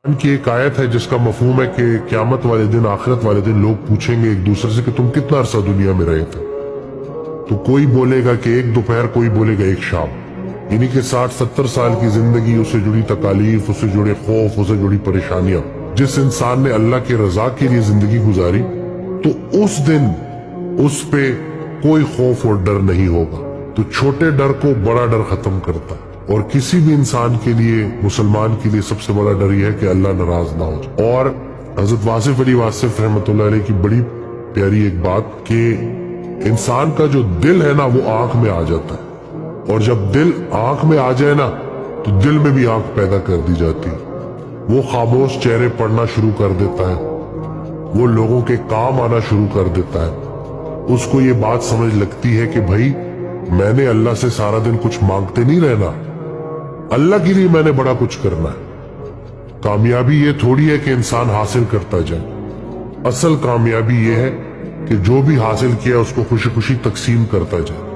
की एक आयत है जिसका मफहूम है कि क़यामत वाले दिन, आखिरत वाले दिन लोग पूछेंगे एक दूसरे से कि तुम कितना अरसा दुनिया में रहे थे। तो कोई बोलेगा कि एक दोपहर, कोई बोलेगा एक शाम। यानी कि 60-70 साल की जिंदगी, उससे जुड़ी तकालीफ, उससे जुड़े खौफ, उससे जुड़ी परेशानियां, जिस इंसान ने अल्लाह की रजा के लिए जिंदगी गुजारी, तो उस दिन उस पे कोई खौफ और डर नहीं होगा। तो छोटे डर को बड़ा डर खत्म करता है। और किसी भी इंसान के लिए, मुसलमान के लिए सबसे बड़ा डर यह है कि अल्लाह नाराज ना हो जाए। और हजरत वासिफ अली वासिफ रहमतुल्लाह अलैह की बड़ी प्यारी एक बात कि इंसान का जो दिल है ना, वो आंख में आ जाता है, और जब दिल आंख में आ जाए ना, तो दिल में भी आंख पैदा कर दी जाती है। वो खामोश चेहरे पढ़ना शुरू कर देता है, वो लोगों के काम आना शुरू कर देता है। उसको ये बात समझ लगती है कि भाई मैंने अल्लाह से सारा दिन कुछ मांगते नहीं रहना, अल्लाह के लिए मैंने बड़ा कुछ करना है। कामयाबी ये थोड़ी है कि इंसान हासिल करता जाए, असल कामयाबी ये है कि जो भी हासिल किया उसको खुशी खुशी तकसीम करता जाए।